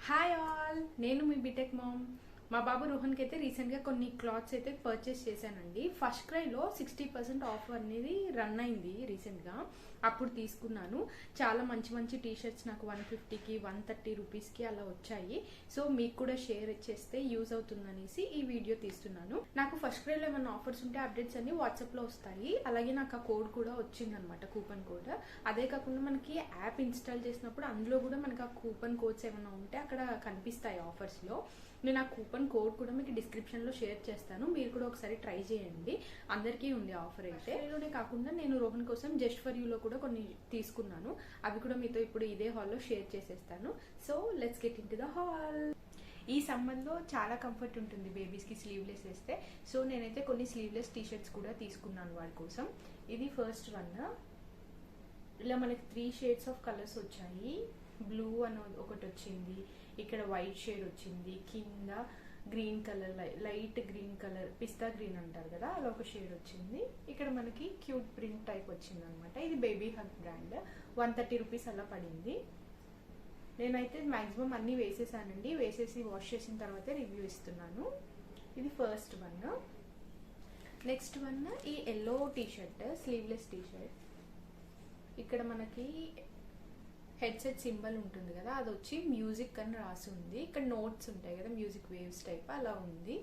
Hi all, నేను మీ BTech ma'am. మా బాబు రోహన్కి అయితే రీసెంట్గా కొన్ని క్లాత్స్ అయితే పర్చేస్ చేశానండి. ఫస్ట్ క్రైలో 60% ఆఫ్ అనేది రన్ అయింది రీసెంట్గా. అప్పుడు తీసుకున్నాను. చాలా మంచి మంచి టీషర్ట్స్ నాకు 150కి 130 రూపీస్కి అలా వచ్చాయి. సో మీకు కూడా షేర్ చేస్తే యూజ్ అవుతుందనేసి ఈ వీడియో తీస్తున్నాను. నాకు ఫస్ట్ క్రైలో ఏమైనా ఆఫర్స్ ఉంటే అప్డేట్స్ అన్ని వాట్సాప్లో వస్తాయి. అలాగే నాకు ఆ కోడ్ కూడా వచ్చిందనమాట, కూపన్ కోడ్. అదే కాకుండా మనకి యాప్ ఇన్స్టాల్ చేసినప్పుడు అందులో కూడా మనకి ఆ కూపన్ కోడ్స్ ఏమైనా ఉంటే అక్కడ కనిపిస్తాయి ఆఫర్స్లో. నేను ఆ కూపన్ కోడ్ కూడా మీకు డిస్క్రిప్షన్లో షేర్ చేస్తాను. మీరు కూడా ఒకసారి ట్రై చేయండి. అందరికీ ఉంది ఆఫర్ అయితే. ఇలానే కాకుండా నేను రోహన్ కోసం జస్ట్ ఫర్ యూలో కూడా కొన్ని తీసుకున్నాను. అవి కూడా మీతో ఇప్పుడు ఇదే హాల్లో షేర్ చేసేస్తాను. So let's get in to the hall. ఈ సమ్మర్లో చాలా కంఫర్ట్ ఉంటుంది బేబీస్కి స్లీవ్లెస్ వేస్తే. సో నేనైతే కొన్ని స్లీవ్లెస్ టీషర్ట్స్ కూడా తీసుకున్నాను వాడి కోసం. ఇది ఫస్ట్ వన్. ఇలా మనకి 3 షేడ్స్ ఆఫ్ కలర్స్ వచ్చాయి. బ్లూ అని ఒకటి వచ్చింది, ఇక్కడ వైట్ షేడ్ వచ్చింది, కింద green colour, light green colour, పిస్తా గ్రీన్ అంటారు కదా, అలా ఒక షేడ్ వచ్చింది. ఇక్కడ మనకి క్యూట్ ప్రింట్ టైప్ వచ్చింది అనమాట. ఇది బేబీ హగ్ బ్రాండ్. 130 రూపీస్ అలా పడింది. నేనైతే మ్యాక్సిమం అన్నీ వేసేసానండి. వేసేసి వాష్ చేసిన తర్వాతే రివ్యూ ఇస్తున్నాను. ఇది ఫస్ట్ వన్. నెక్స్ట్ వన్ ఈ ఎల్లో టీషర్ట్, స్లీవ్లెస్ టీషర్ట్. ఇక్కడ మనకి హెడ్సెట్ సింబల్ ఉంటుంది కదా, అది వచ్చి మ్యూజిక్ అని రాసి ఉంది. ఇక్కడ నోట్స్ ఉంటాయి కదా, మ్యూజిక్ వేవ్స్ టైప్ అలా ఉంది.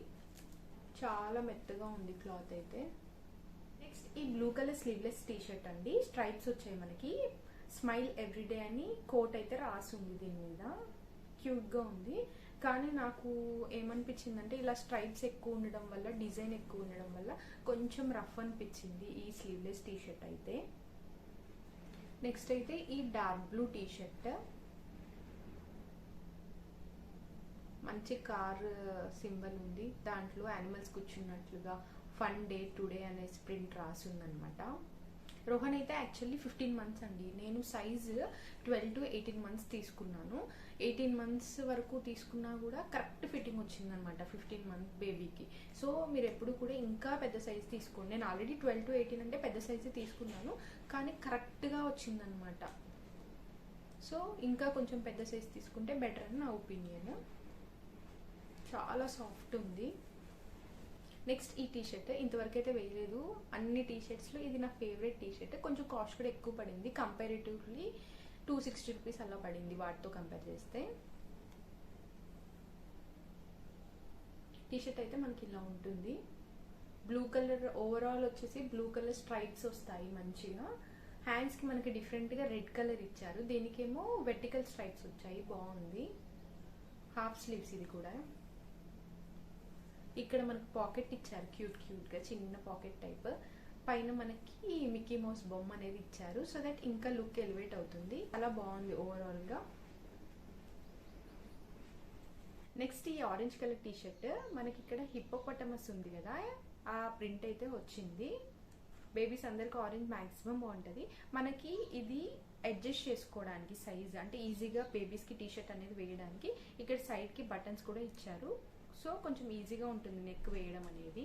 చాలా మెత్తగా ఉంది క్లాత్ అయితే. నెక్స్ట్ ఈ బ్లూ కలర్ స్లీవ్లెస్ టీషర్ట్ అండి. స్ట్రైప్స్ వచ్చాయి మనకి. స్మైల్ ఎవ్రీడే అని కోట్ అయితే రాసి ఉంది దీని మీద. క్యూట్గా ఉంది. కానీ నాకు ఏమనిపించిందంటే ఇలా స్ట్రైప్స్ ఎక్కువ ఉండడం వల్ల, డిజైన్ ఎక్కువ ఉండడం వల్ల కొంచెం రఫ్ అనిపించింది ఈ స్లీవ్లెస్ టీషర్ట్ అయితే. నెక్స్ట్ అయితే ఈ డార్క్ బ్లూ టీషర్ట్. మంచి కార్ సింబల్ ఉంది. దాంట్లో యానిమల్స్ కూర్చున్నట్లుగా ఫన్ డే టుడే అనే ప్రింట్ రాసి ఉందనమాట. రోహన్ అయితే యాక్చువల్లీ 15 మంత్స్ అండి. నేను సైజ్ 12 to 18 మంత్స్ తీసుకున్నాను. 18 మంత్స్ వరకు తీసుకున్నా కూడా కరెక్ట్ ఫిట్టింగ్ వచ్చిందనమాట 15 మంత్ బేబీకి. సో మీరు ఎప్పుడు కూడా ఇంకా పెద్ద సైజ్ తీసుకోండి. నేను ఆల్రెడీ 12 to 18 అంటే పెద్ద సైజే తీసుకున్నాను, కానీ కరెక్ట్గా వచ్చిందనమాట. సో ఇంకా కొంచెం పెద్ద సైజ్ తీసుకుంటే బెటర్ అని నా ఒపీనియన్. చాలా సాఫ్ట్ ఉంది. నెక్స్ట్ ఈ టీషర్ట్ ఇంతవరకు అయితే వేయలేదు. అన్ని టీషర్ట్స్లో ఇది నా ఫేవరెట్ టీషర్ట్. కొంచెం కాస్ట్ కూడా ఎక్కువ పడింది. కంపారిటివ్లీ 260 రూపీస్ అలా పడింది వాటితో కంపేర్ చేస్తే. టీషర్ట్ అయితే మనకి ఇలా ఉంటుంది. బ్లూ కలర్ ఓవరాల్ వచ్చేసి బ్లూ కలర్ స్ట్రైప్స్ వస్తాయి మంచిగా. హ్యాండ్స్కి మనకి డిఫరెంట్గా రెడ్ కలర్ ఇచ్చారు. దీనికేమో వెర్టికల్ స్ట్రైప్స్ వచ్చాయి. బాగుంది. హాఫ్ స్లీవ్స్ ఇది కూడా. ఇక్కడ మనకు పాకెట్ ఇచ్చారు క్యూట్గా, చిన్న పాకెట్ టైప్. పైన మనకి మిక్కీ మౌస్ బొమ్మ అనేది ఇచ్చారు. సో దట్ ఇంకా లుక్ ఎలివేట్ అవుతుంది. అలా బాగుంది ఓవరాల్గా. నెక్స్ట్ ఈ ఆరెంజ్ కలర్ టీషర్ట్. మనకి ఇక్కడ హిప్పోపటమస్ ఉంది కదా, ఆ ప్రింట్ అయితే వచ్చింది. బేబీస్ అందరికి ఆరెంజ్ మ్యాక్సిమం బాగుంటుంది. మనకి ఇది అడ్జస్ట్ చేసుకోవడానికి సైజ్, అంటే ఈజీగా బేబీస్కి టీషర్ట్ అనేది వేయడానికి ఇక్కడ సైడ్కి బటన్స్ కూడా ఇచ్చారు. సో కొంచెం ఈజీగా ఉంటుంది నెక్ వేయడం అనేది.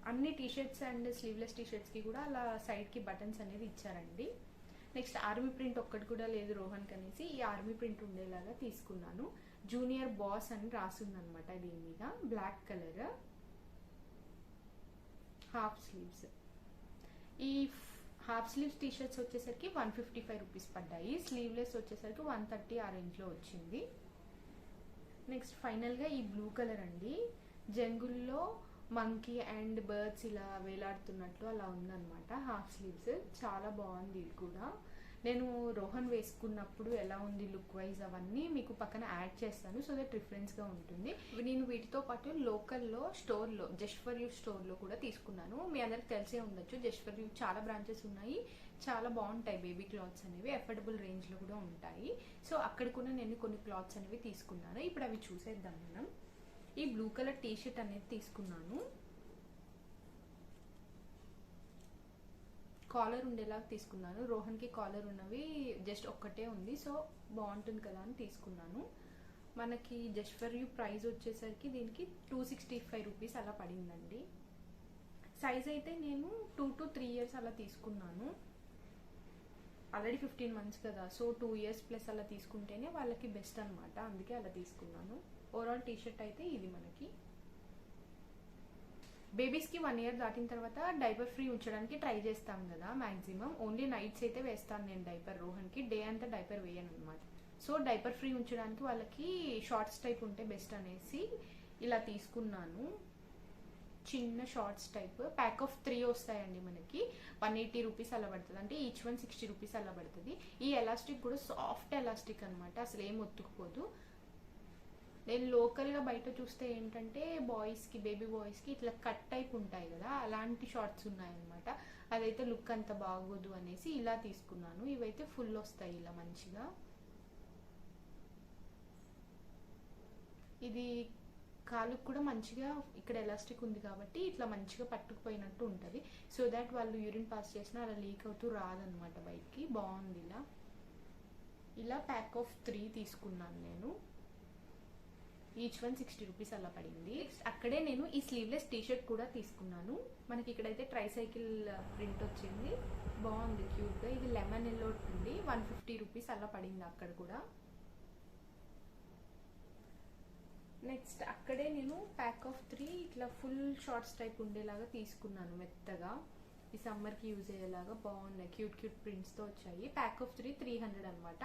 అన్ని టీషర్ట్స్ అండ్ స్లీవ్లెస్ టీషర్ట్స్కి కూడా అలా సైడ్కి బటన్స్ అనేది ఇచ్చారండి. నెక్స్ట్ ఆర్మీ ప్రింట్ ఒక్కటి కూడా లేదు రోహన్కి అనేసి ఈ ఆర్మీ ప్రింట్ ఉండేలాగా తీసుకున్నాను. జూనియర్ బాస్ అని రాసిందనమాట దీని మీద. Black colour, half sleeves. ఈ హాఫ్ స్లీవ్స్ టీషర్ట్స్ వచ్చేసరికి 155 రూపీస్ పడ్డాయి. స్లీవ్లెస్ వచ్చేసరికి 130 ఆ రేంజ్లో వచ్చింది. నెక్స్ట్ ఫైనల్గా ఈ బ్లూ కలర్ అండి. జంగుల్లో మంకీ అండ్ బర్డ్స్ ఇలా వేలాడుతున్నట్లు అలా ఉందన్నమాట. హాఫ్ స్లీవ్స్ చాలా బాగుంది. ఇది కూడా నేను రోహన్ వేసుకున్నప్పుడు ఎలా ఉంది లుక్ వైజ్ అవన్నీ మీకు పక్కన యాడ్ చేస్తాను. సో దట్ రిఫరెన్స్గా ఉంటుంది. నేను వీటితో పాటు లోకల్లో స్టోర్లో, జస్ట్ ఫర్ యూ స్టోర్లో కూడా తీసుకున్నాను. మీ అందరికి తెలిసే ఉండొచ్చు, జస్ట్ ఫర్ యూ చాలా బ్రాంచెస్ ఉన్నాయి. చాలా బాగుంటాయి బేబీ క్లాత్స్ అనేవి. అఫోర్డబుల్ రేంజ్లో కూడా ఉంటాయి. సో అక్కడ కూడా నేను కొన్ని క్లాత్స్ అనేవి తీసుకున్నాను. ఇప్పుడు అవి చూసేద్దాం మనం. ఈ బ్లూ కలర్ టీషర్ట్ అనేది తీసుకున్నాను. కాలర్ ఉండేలాగా తీసుకున్నాను. రోహన్కి కాలర్ ఉన్నవి జస్ట్ ఒక్కటే ఉంది. సో బాగుంటుంది కదా అని తీసుకున్నాను. మనకి జస్ట్ ఫర్ యూ ప్రైస్ వచ్చేసరికి దీనికి 265 రూపీస్ అలా పడిందండి. సైజ్ అయితే నేను 2 to 3 years అలా తీసుకున్నాను. ఆల్రెడీ 15 months కదా, సో 2 years ప్లస్ అలా తీసుకుంటేనే వాళ్ళకి బెస్ట్ అనమాట. అందుకే అలా తీసుకున్నాను. ఓవరాల్ టీషర్ట్ అయితే ఇది మనకి. బేబీస్కి 1 year దాటిన తర్వాత డైపర్ ఫ్రీ ఉంచడానికి ట్రై చేస్తాం కదా మ్యాక్సిమం. ఓన్లీ నైట్స్ అయితే వేస్తాను నేను డైపర్ రోహన్కి, డే అంతా డైపర్ వేయను అనమాట. సో డైపర్ ఫ్రీ ఉంచడానికి వాళ్ళకి షార్ట్స్ టైప్ ఉంటే బెస్ట్ అనేసి ఇలా తీసుకున్నాను. చిన్న షార్ట్స్ టైప్ ప్యాక్ ఆఫ్ 3 వస్తాయండి మనకి. 180 రూపీస్ అలా పడుతుంది, అంటే ఈచ్ వన్ 60 రూపీస్ అలా పడుతుంది. ఈ ఎలాస్టిక్ కూడా సాఫ్ట్ ఎలాస్టిక్ అనమాట, అసలు ఏం ఒత్తుకుపోదు. నేను లోకల్గా బయట చూస్తే ఏంటంటే బాయ్స్కి, బేబీ బాయ్స్కి ఇట్లా కట్ టైప్ ఉంటాయి కదా, అలాంటి షార్ట్స్ ఉన్నాయన్నమాట. అదైతే లుక్ అంత బాగోదు అనేసి ఇలా తీసుకున్నాను. ఇవైతే ఫుల్ వస్తాయి ఇలా మంచిగా. ఇది కాలుకు కూడా మంచిగా ఇక్కడ ఎలాస్టిక్ ఉంది కాబట్టి ఇట్లా మంచిగా పట్టుకుపోయినట్టు ఉంటుంది. సో దాట్ వాళ్ళు యూరిన్ పాస్ చేసినా అలా లీక్ అవుతూ రాదనమాట బయటికి. బాగుంది ఇలా. ఇలా ప్యాక్ ఆఫ్ 3 తీసుకున్నాను నేను. ఈచ్ వన్ 60 రూపీస్ అలా పడింది. అక్కడే నేను ఈ స్లీవ్లెస్ టీషర్ట్ కూడా తీసుకున్నాను. మనకి ఇక్కడైతే ట్రైసైకిల్ ప్రింట్ వచ్చింది, బాగుంది క్యూట్గా. ఇది లెమన్ ఎల్లో ఉంది, 150 రూపీస్ అలా పడింది అక్కడ కూడా. నెక్స్ట్ అక్కడే నేను ప్యాక్ ఆఫ్ 3 ఇట్లా ఫుల్ షార్ట్స్ టైప్ ఉండేలాగా తీసుకున్నాను మెత్తగా. ఈ సమ్మర్కి యూజ్ అయ్యేలాగా బాగున్నాయి, క్యూట్ క్యూట్ ప్రింట్స్తో వచ్చాయి. ప్యాక్ ఆఫ్ 300 అనమాట.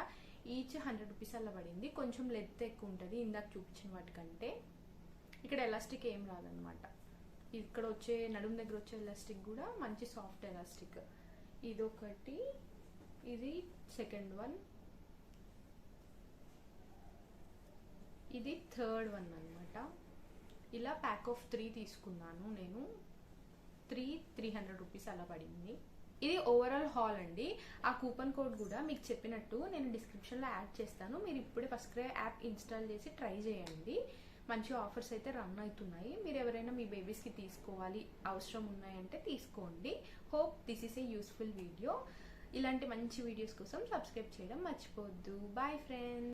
ఈచ్ 100 రూపీస్ అలా పడింది. కొంచెం లెంత్ ఎక్కువ ఉంటుంది ఇందాక చూపించిన వాటికంటే. ఇక్కడ ఎలాస్టిక్ ఏం రాదనమాట. ఇక్కడ వచ్చే నడుము దగ్గర వచ్చే ఎలాస్టిక్ కూడా మంచి సాఫ్ట్ ఎలాస్టిక్. ఇదొకటి, ఇది సెకండ్ వన్, ఇది థర్డ్ వన్ అనమాట. ఇలా ప్యాక్ ఆఫ్ 3 తీసుకున్నాను నేను. 300 రూపీస్ అలా పడింది. ఇది ఓవరాల్ హాల్ అండి. ఆ కూపన్ కోడ్ కూడా మీకు చెప్పినట్టు నేను డిస్క్రిప్షన్లో యాడ్ చేస్తాను. మీరు ఇప్పుడే ఫస్ట్ క్రై యాప్ ఇన్స్టాల్ చేసి ట్రై చేయండి. మంచి ఆఫర్స్ అయితే రన్ అవుతున్నాయి. మీరు ఎవరైనా మీ బేబీస్కి తీసుకోవాలి, అవసరం ఉన్నాయంటే తీసుకోండి. Hope this is a useful video. ఇలాంటి మంచి వీడియోస్ కోసం సబ్స్క్రైబ్ చేయడం మర్చిపోవద్దు. Bye friends.